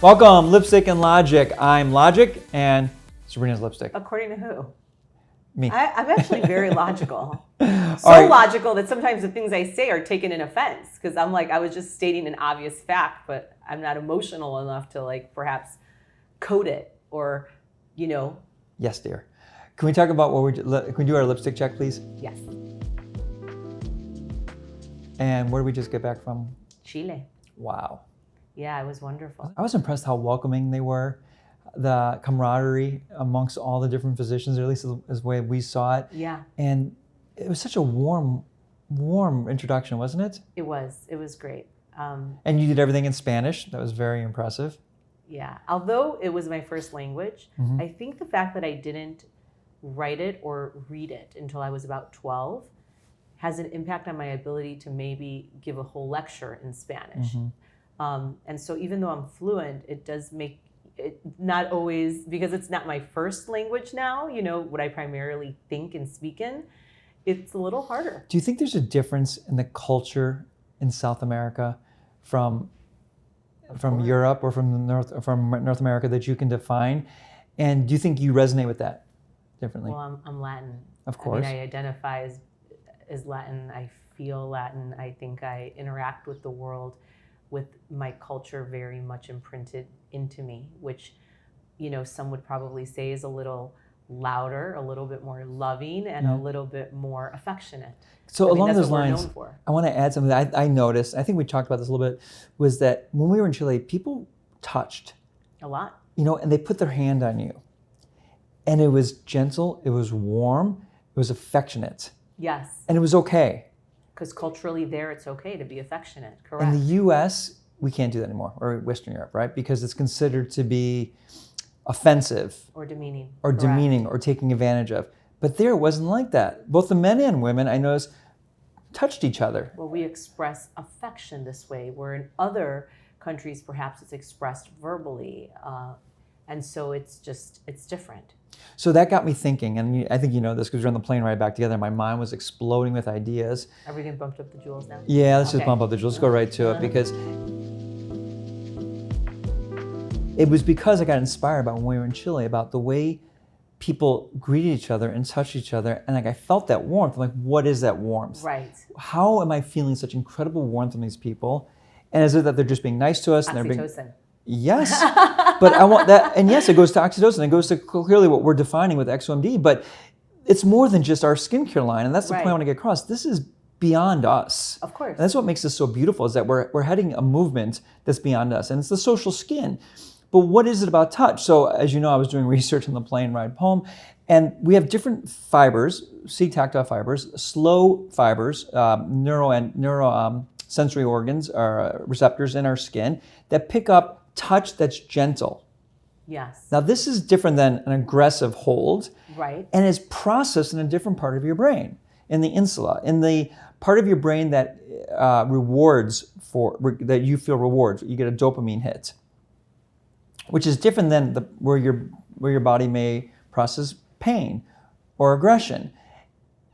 Welcome, Lipstick and Logic. I'm Logic, and Sabrina's Lipstick. According to who? Me. I'm actually very logical. Right. Logical that sometimes the things I say are taken in offense because I'm like, I was just stating an obvious fact, but I'm not emotional enough to like perhaps code it or, you know. Yes, dear. Can we talk about can we do our lipstick check, please? Yes. And where did we just get back from? Chile. Wow. Yeah, it was wonderful. I was impressed how welcoming they were, the camaraderie amongst all the different physicians, or at least as the way we saw it. Yeah. And it was such a warm introduction, wasn't it? It was great. And you did everything in Spanish. That was very impressive. Yeah. Although it was my first language, I think the fact that I didn't write it or read it until I was about 12 has an impact on my ability to maybe give a whole lecture in Spanish. And so even though I'm fluent, it does make it not always, because it's not my first language now, you know, what I primarily think and speak in, it's a little harder. Do you think there's a difference in the culture in South America from Europe or from North America that you can define? And do you think you resonate with that differently? Well, I'm Latin. Of course. I identify as Latin. I feel Latin. I think I interact with the world with my culture very much imprinted into me, which, you know, some would probably say is a little louder, a little bit more loving, and a little bit more affectionate. So along those what lines, I want to add something that I noticed, I think we talked about this a little bit, was that when we were in Chile, people touched. A lot. You know, and they put their hand on you. And it was gentle, it was warm, it was affectionate. Yes. And it was okay. Because culturally there, it's okay to be affectionate, correct? In the US, we can't do that anymore, or Western Europe, right? Because it's considered to be offensive. Or demeaning. Or correct. demeaning, or taking advantage of. But there it wasn't like that. Both the men and women, I noticed, touched each other. Well, we express affection this way, where in other countries, perhaps it's expressed verbally. And so it's different. So that got me thinking, and I think you know this because we're on the plane ride back together. My mind was exploding with ideas. Are we going to bump up the jewels now? Yeah, let's just bump up the jewels. Let's go right to it, because it was because I got inspired by when we were in Chile about the way people greeted each other and touched each other, and like I felt that warmth. I'm like, what is that warmth? Right. How am I feeling such incredible warmth from these people? And is it that they're just being nice to us? Oxytocin. And they're being Yes, but I want that, and yes, it goes to oxytocin. It goes to clearly what we're defining with XOMD, but it's more than just our skincare line, and that's the point I want to get across. This is beyond us. Of course. And that's what makes this so beautiful, is that we're heading a movement that's beyond us, and it's the social skin. But what is it about touch? So as you know, I was doing research on the plane ride home, and we have different fibers, C-tactile fibers, slow fibers, sensory organs, or receptors in our skin that pick up touch that's gentle. Yes. Now this is different than an aggressive hold. Right. And it's processed in a different part of your brain, in the insula, in the part of your brain that that you feel rewards. You get a dopamine hit, which is different than where your body may process pain or aggression,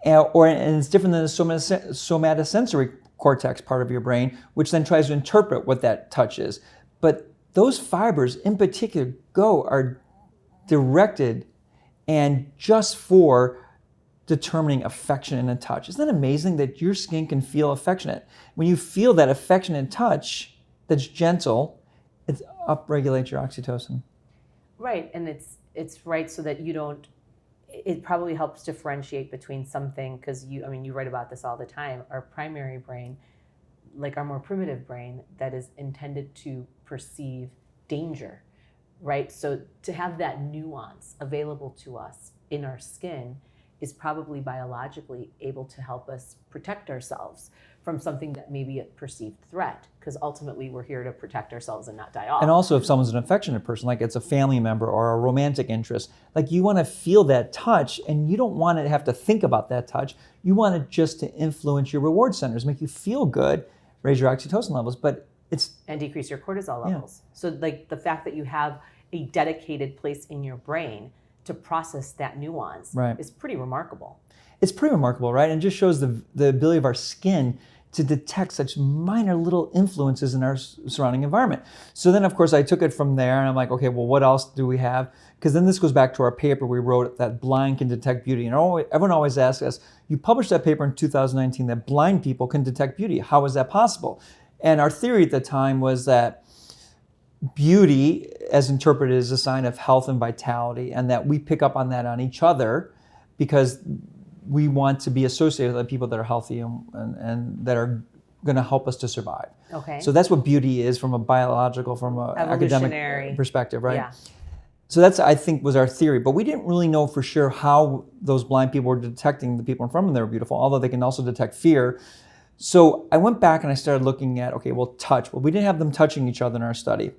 and it's different than the somatosensory cortex part of your brain, which then tries to interpret what that touch is. But those fibers in particular are directed and just for determining affection in a touch. Isn't that amazing that your skin can feel affectionate? When you feel that affectionate touch that's gentle, it upregulates your oxytocin. Right, and it's right so that you don't, it probably helps differentiate between something, because you write about this all the time, our primary brain, like our more primitive brain that is intended to perceive danger, right? So to have that nuance available to us in our skin is probably biologically able to help us protect ourselves from something that may be a perceived threat, because ultimately we're here to protect ourselves and not die off. And also if someone's an affectionate person, like it's a family member or a romantic interest, like you want to feel that touch, and you don't want to have to think about that touch. You want it just to influence your reward centers, make you feel good, raise your oxytocin levels, and decrease your cortisol levels. Yeah. So like the fact that you have a dedicated place in your brain to process that nuance is pretty remarkable. It's pretty remarkable, right? And it just shows the ability of our skin to detect such minor little influences in our surrounding environment. So then, of course, I took it from there and I'm like, okay, well, what else do we have? Because then this goes back to our paper we wrote that blind can detect beauty. And everyone always asks us, you published that paper in 2019 that blind people can detect beauty. How is that possible? And our theory at the time was that beauty, as interpreted, is a sign of health and vitality, and that we pick up on that on each other because we want to be associated with people that are healthy and that are going to help us to survive. Okay. So that's what beauty is from a biological, from an academic perspective, right? Yeah. So that's, I think, was our theory. But we didn't really know for sure how those blind people were detecting the people in front of them that were beautiful, although they can also detect fear. So I went back and I started looking at, okay, well, touch. Well, we didn't have them touching each other in our study.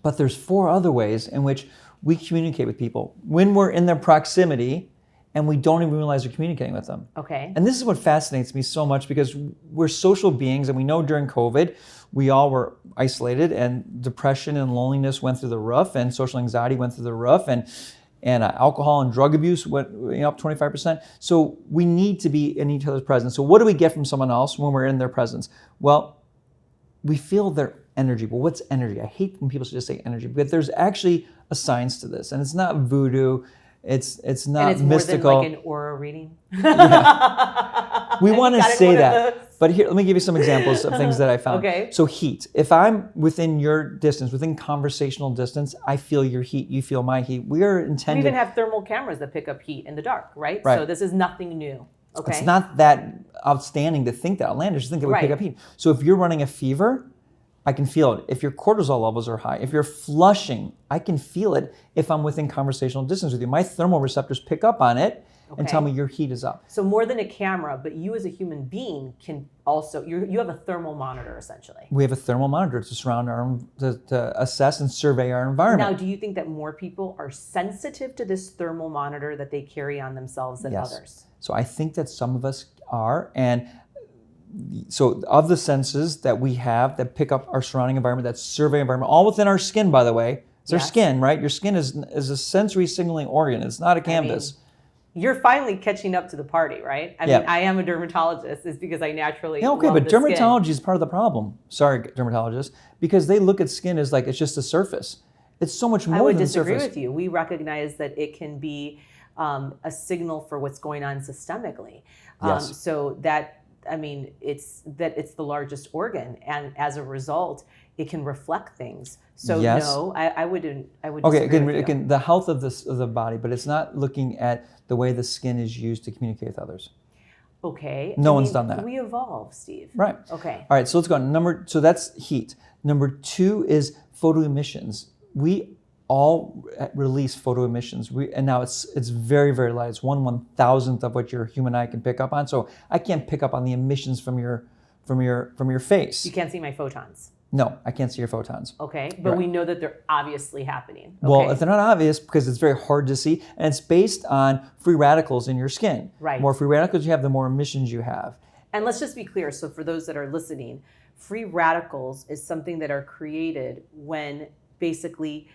But there's 4 other ways in which we communicate with people when we're in their proximity and we don't even realize we're communicating with them. Okay. And this is what fascinates me so much because we're social beings, and we know during COVID, we all were isolated, and depression and loneliness went through the roof, and social anxiety went through the roof, and alcohol and drug abuse went up 25%. So we need to be in each other's presence. So what do we get from someone else when we're in their presence? Well, we feel their energy. Well, what's energy? I hate when people just say energy, but there's actually a science to this, and it's not voodoo. It's not and it's mystical. more than like an aura reading. Yeah. We want to say that, but here, let me give you some examples of things that I found. Okay. So heat. If I'm within your distance, within conversational distance, I feel your heat. You feel my heat. We are intended. We even have thermal cameras that pick up heat in the dark, right? Right. So this is nothing new. Okay. It's not that outstanding to think that, outlandish to think that we pick up heat. So if you're running a fever, I can feel it. If your cortisol levels are high, if you're flushing, I can feel it if I'm within conversational distance with you. My thermal receptors pick up on it and tell me your heat is up. So more than a camera, but you as a human being can also, you have a thermal monitor essentially. We have a thermal monitor to surround to assess and survey our environment. Now, do you think that more people are sensitive to this thermal monitor that they carry on themselves than others? So I think that some of us are, and so of the senses that we have that pick up our surrounding environment, that survey environment, all within our skin, by the way. It's our skin, right? Your skin is a sensory signaling organ. It's not a canvas. You're finally catching up to the party, right? I mean, I am a dermatologist. It's because I naturally love but the dermatology skin. is part of the problem. Sorry, dermatologists, because they look at skin as like it's just a surface. It's so much more than the surface. I would disagree with you. We recognize that it can be a signal for what's going on systemically. Yes. So that, I mean, it's the largest organ, and as a result, it can reflect things. So no, I would okay, disagree again, the health of the body, but it's not looking at the way the skin is used to communicate with others. Okay. No one's done that. We evolve, Steve. Right. Okay. All right, so let's go. So that's heat. Number 2 is photoemissions. We all release photoemissions. And now it's very, very light. It's 1/1000th of what your human eye can pick up on. So I can't pick up on the emissions from your face. You can't see my photons. No, I can't see your photons. Okay, but we know that they're obviously happening. Okay. Well, if they're not obvious, because it's very hard to see, and it's based on free radicals in your skin. Right. The more free radicals you have, the more emissions you have. And let's just be clear. So for those that are listening, free radicals is something that are created when basically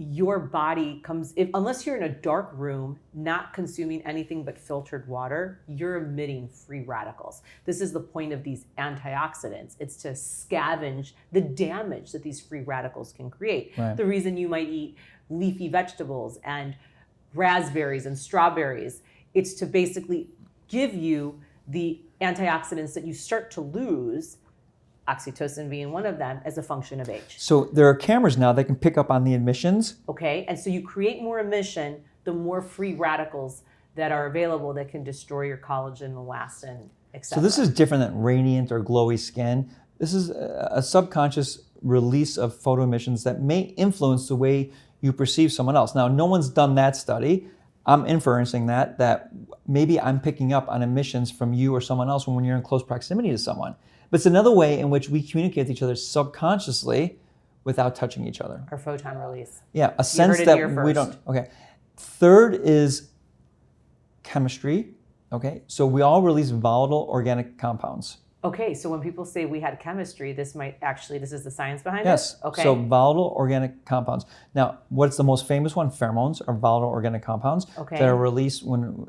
your body comes, unless you're in a dark room, not consuming anything but filtered water, you're emitting free radicals. This is the point of these antioxidants. It's to scavenge the damage that these free radicals can create. Right. The reason you might eat leafy vegetables and raspberries and strawberries, it's to basically give you the antioxidants that you start to lose, Oxytocin being one of them, as a function of age. So there are cameras now that can pick up on the emissions. Okay, and so you create more emission, the more free radicals that are available that can destroy your collagen, elastin, etc. So this is different than radiant or glowy skin. This is a subconscious release of photoemissions that may influence the way you perceive someone else. Now, no one's done that study. I'm inferencing that maybe I'm picking up on emissions from you or someone else when you're in close proximity to someone. But it's another way in which we communicate with each other subconsciously without touching each other. Our photon release. Yeah, a sense that we don't. Okay. Third is chemistry. Okay, so we all release volatile organic compounds. Okay, so when people say we had chemistry, this is the science behind Yes. it? Okay. So volatile organic compounds. Now, what's the most famous one? Pheromones are volatile organic compounds that are released when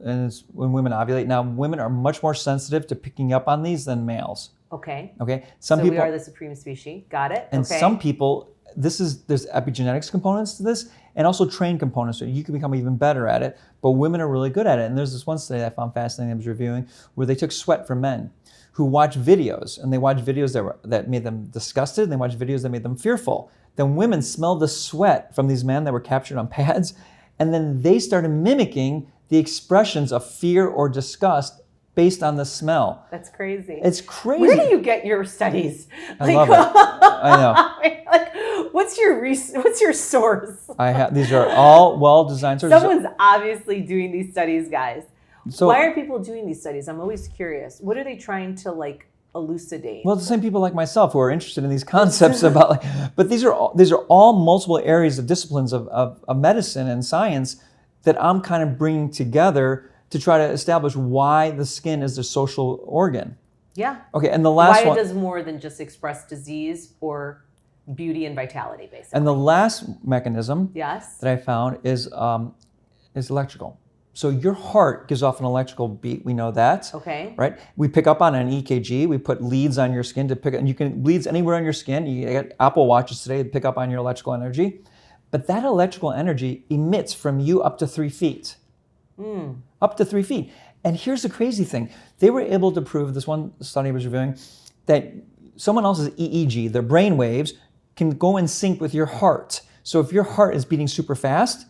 women ovulate. Now, women are much more sensitive to picking up on these than males. Okay. Okay. So we are the supreme species. Got it. And some people, there's epigenetics components to this and also trained components. So you can become even better at it, but women are really good at it. And there's this one study I found fascinating I was reviewing where they took sweat from men who watched videos, and they watched videos that made them disgusted, and they watched videos that made them fearful. Then women smelled the sweat from these men that were captured on pads, and then they started mimicking the expressions of fear or disgust based on the smell. That's crazy. It's crazy. Where do you get your studies? I love it. I know. What's your source? These are all well-designed sources. Someone's obviously doing these studies, guys. So, why are people doing these studies? I'm always curious. What are they trying to elucidate? Well, the same people like myself who are interested in these concepts about but these are all multiple areas of disciplines of medicine and science that I'm kind of bringing together to try to establish why the skin is the social organ. Yeah. Okay, and the last one. Why it does more than just express disease or beauty and vitality, basically. And the last mechanism that I found is electrical. So your heart gives off an electrical beat. We know that. Okay. Right? We pick up on an EKG. We put leads on your skin to pick up, and you can leads anywhere on your skin. You get Apple Watches today to pick up on your electrical energy. But that electrical energy emits from you up to 3 feet. Up to 3 feet. And here's the crazy thing. They were able to prove, this one study was reviewing, that someone else's EEG, their brain waves, can go in sync with your heart. So if your heart is beating super fast,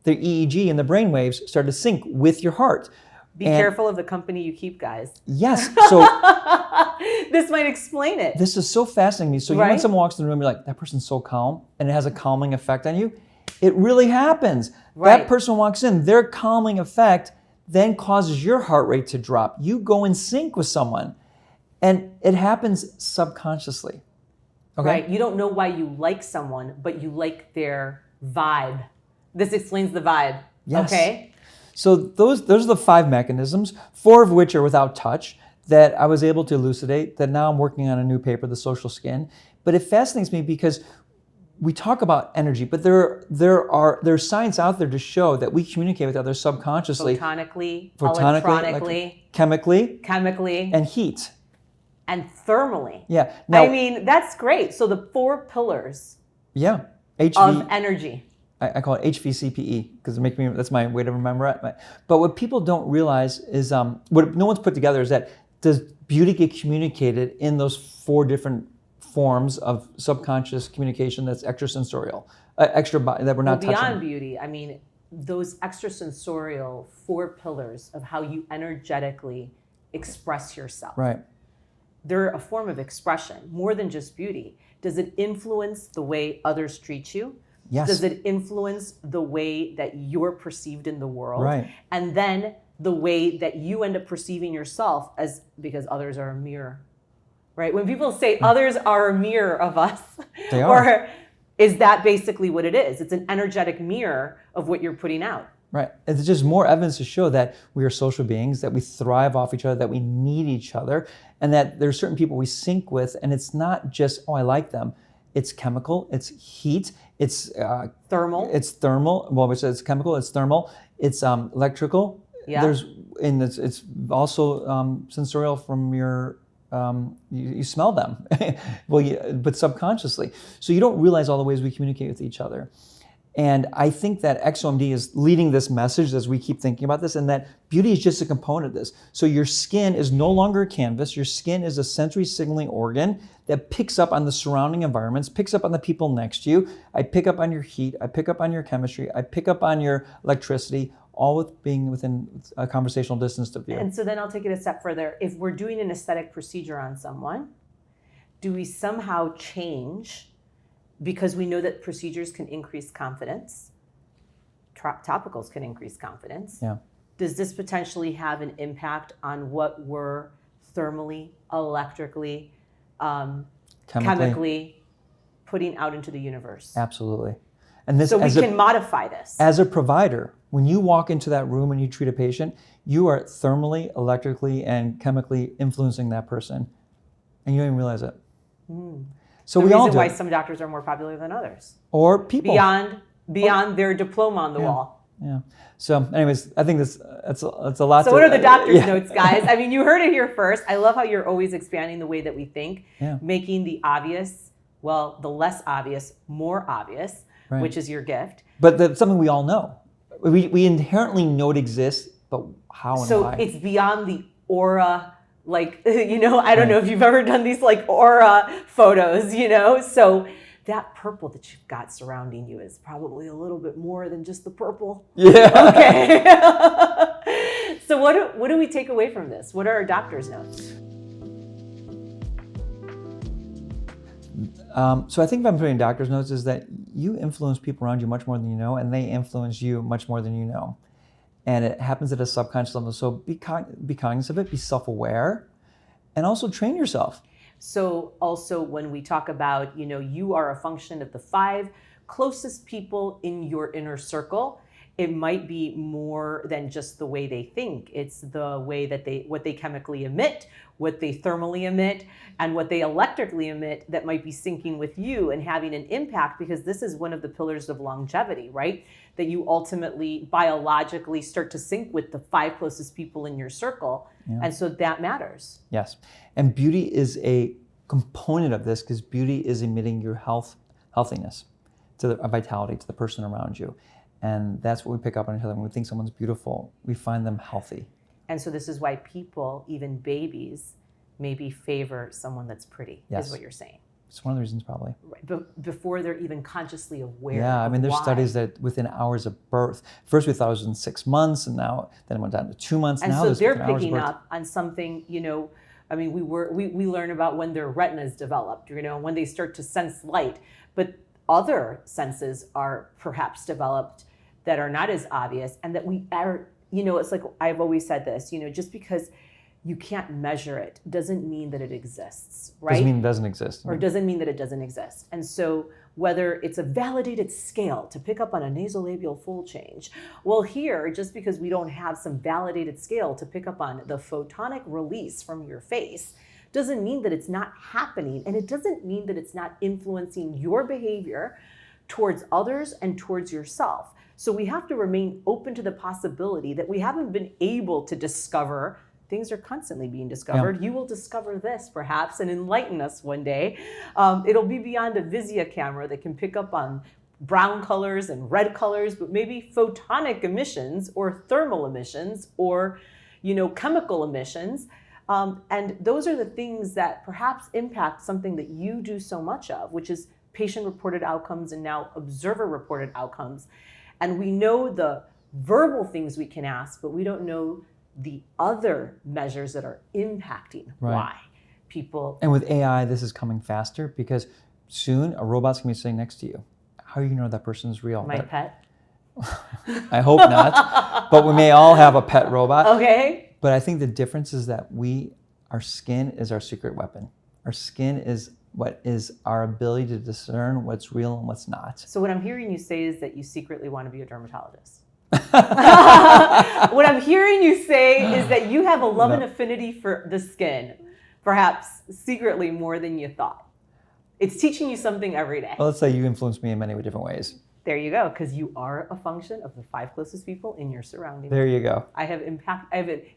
the EEG and the brain waves start to sync with your heart. Be careful of the company you keep, guys. Yes. So this might explain it. This is so fascinating to me. So when someone walks in the room, you're like, that person's so calm, and it has a calming effect on you. It really happens. Right. That person walks in, their calming effect then causes your heart rate to drop. You go in sync with someone, and it happens subconsciously. Okay? Right. You don't know why you like someone, but you like their vibe. This explains the vibe. Yes. Okay. So those are the 5 mechanisms, 4 of which are without touch, that I was able to elucidate, that now I'm working on a new paper, The Social Skin. But it fascinates me because we talk about energy, but there's science out there to show that we communicate with others subconsciously. Photonically, electronically, chemically, and heat. And thermally. Yeah. Now, I mean, that's great. So the 4 pillars of energy. I call it HVCPE because that's my way to remember it. But what people don't realize is, what no one's put together is that does beauty get communicated in those 4 different forms of subconscious communication that's extrasensorial, that we're not touching. Beyond beauty, I mean, those extrasensorial 4 pillars of how you energetically express yourself. Right. They're a form of expression, more than just beauty. Does it influence the way others treat you? Yes. Does it influence the way that you're perceived in the world? Right. And then the way that you end up perceiving yourself because others are a mirror, right? When people say others are a mirror of us, they are. Or is that basically what it is? It's an energetic mirror of what you're putting out. Right. It's just more evidence to show that we are social beings, that we thrive off each other, that we need each other, and that there's certain people we sync with, and it's not just, I like them. It's chemical, it's heat, it's thermal. It's thermal. Well, it's chemical, it's thermal, it's electrical. Yeah. It's also sensorial from your, you smell them, but subconsciously. So you don't realize all the ways we communicate with each other. And I think that XOMD is leading this message as we keep thinking about this, and that beauty is just a component of this. So your skin is no longer a canvas. Your skin is a sensory signaling organ that picks up on the surrounding environments, picks up on the people next to you. I pick up on your heat. I pick up on your chemistry. I pick up on your electricity, all with being within a conversational distance of you. And so then I'll take it a step further. If we're doing an aesthetic procedure on someone, do we somehow change? Because we know that procedures can increase confidence. Topicals can increase confidence. Yeah. Does this potentially have an impact on what we're thermally, electrically, chemically putting out into the universe? Absolutely. And this, so we can modify this. As a provider, when you walk into that room and you treat a patient, you are thermally, electrically, and chemically influencing that person and you don't even realize it. Mm. So the we all reason do why it. some doctors are more popular than others. Or people. Beyond their diploma on the wall. Yeah. So anyways, I think that's a lot. So what are the doctor's notes, guys? I mean, you heard it here first. I love how you're always expanding the way that we think, making the obvious, well, the less obvious, more obvious, which is your gift. But that's something we all know. We inherently know it exists, but how and why? So it's beyond the aura, like, I don't know if you've ever done these like aura photos, so that purple that you've got surrounding you is probably a little bit more than just the purple. Yeah. Okay. So what do we take away from this? What are our doctor's notes? So I think if I'm putting doctor's notes is that you influence people around you much more than you know, and they influence you much more than you know. And it happens at a subconscious level. So be cognizant of it, be self-aware, and also train yourself. So also when we talk about, you are a function of the 5 closest people in your inner circle, it might be more than just the way they think. It's the way that what they chemically emit, what they thermally emit, and what they electrically emit that might be syncing with you and having an impact, because this is one of the pillars of longevity, right? That you ultimately biologically start to sync with the 5 closest people in your circle. Yeah. And so that matters. Yes. And beauty is a component of this, because beauty is emitting your healthiness, to the vitality, to the person around you. And that's what we pick up on each other. When we think someone's beautiful, we find them healthy. And so this is why people, even babies, maybe favor someone that's pretty, is what you're saying. It's one of the reasons, probably. Right. But before they're even consciously aware. Yeah, I mean, there's studies that within hours of birth, first we thought it was in 6 months, and then it went down to 2 months. And now so they're picking up on something, I mean, we learn about when their retina is developed, when they start to sense light. But other senses are perhaps developed that are not as obvious, and that we are, it's like I've always said this, just because you can't measure it doesn't mean that it exists, right? Doesn't mean it doesn't exist. Or doesn't mean that it doesn't exist. And so whether it's a validated scale to pick up on a nasolabial fold change, well, here, just because we don't have some validated scale to pick up on the photonic release from your face, doesn't mean that it's not happening. And it doesn't mean that it's not influencing your behavior towards others and towards yourself. So we have to remain open to the possibility that we haven't been able to discover. Things are constantly being discovered. Yeah. You will discover this perhaps and enlighten us one day. It'll be beyond a Visia camera that can pick up on brown colors and red colors, but maybe photonic emissions or thermal emissions or, chemical emissions. And those are the things that perhaps impact something that you do so much of, which is patient-reported outcomes and now observer-reported outcomes. And we know the verbal things we can ask, but we don't know the other measures that are impacting why people. And with AI, this is coming faster, because soon a robot's going to be sitting next to you. How are you going to know that person's real? My pet? I hope not. But we may all have a pet robot. Okay. But I think the difference is that our skin is our secret weapon. Our skin is what is our ability to discern what's real and what's not. So what I'm hearing you say is that you secretly want to be a dermatologist. What I'm hearing you say is that you have a love and affinity for the skin, perhaps secretly more than you thought. It's teaching you something every day. Well, let's say you influence me in many different ways. There you go, because you are a function of the 5 closest people in your surroundings. There you go. I have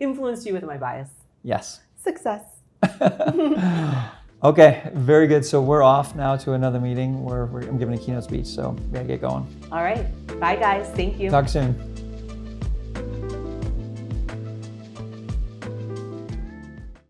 influenced you with my bias. Yes. Success. Okay, very good. So we're off now to another meeting where I'm giving a keynote speech, so we gotta get going. All right. Bye, guys. Thank you. Talk soon.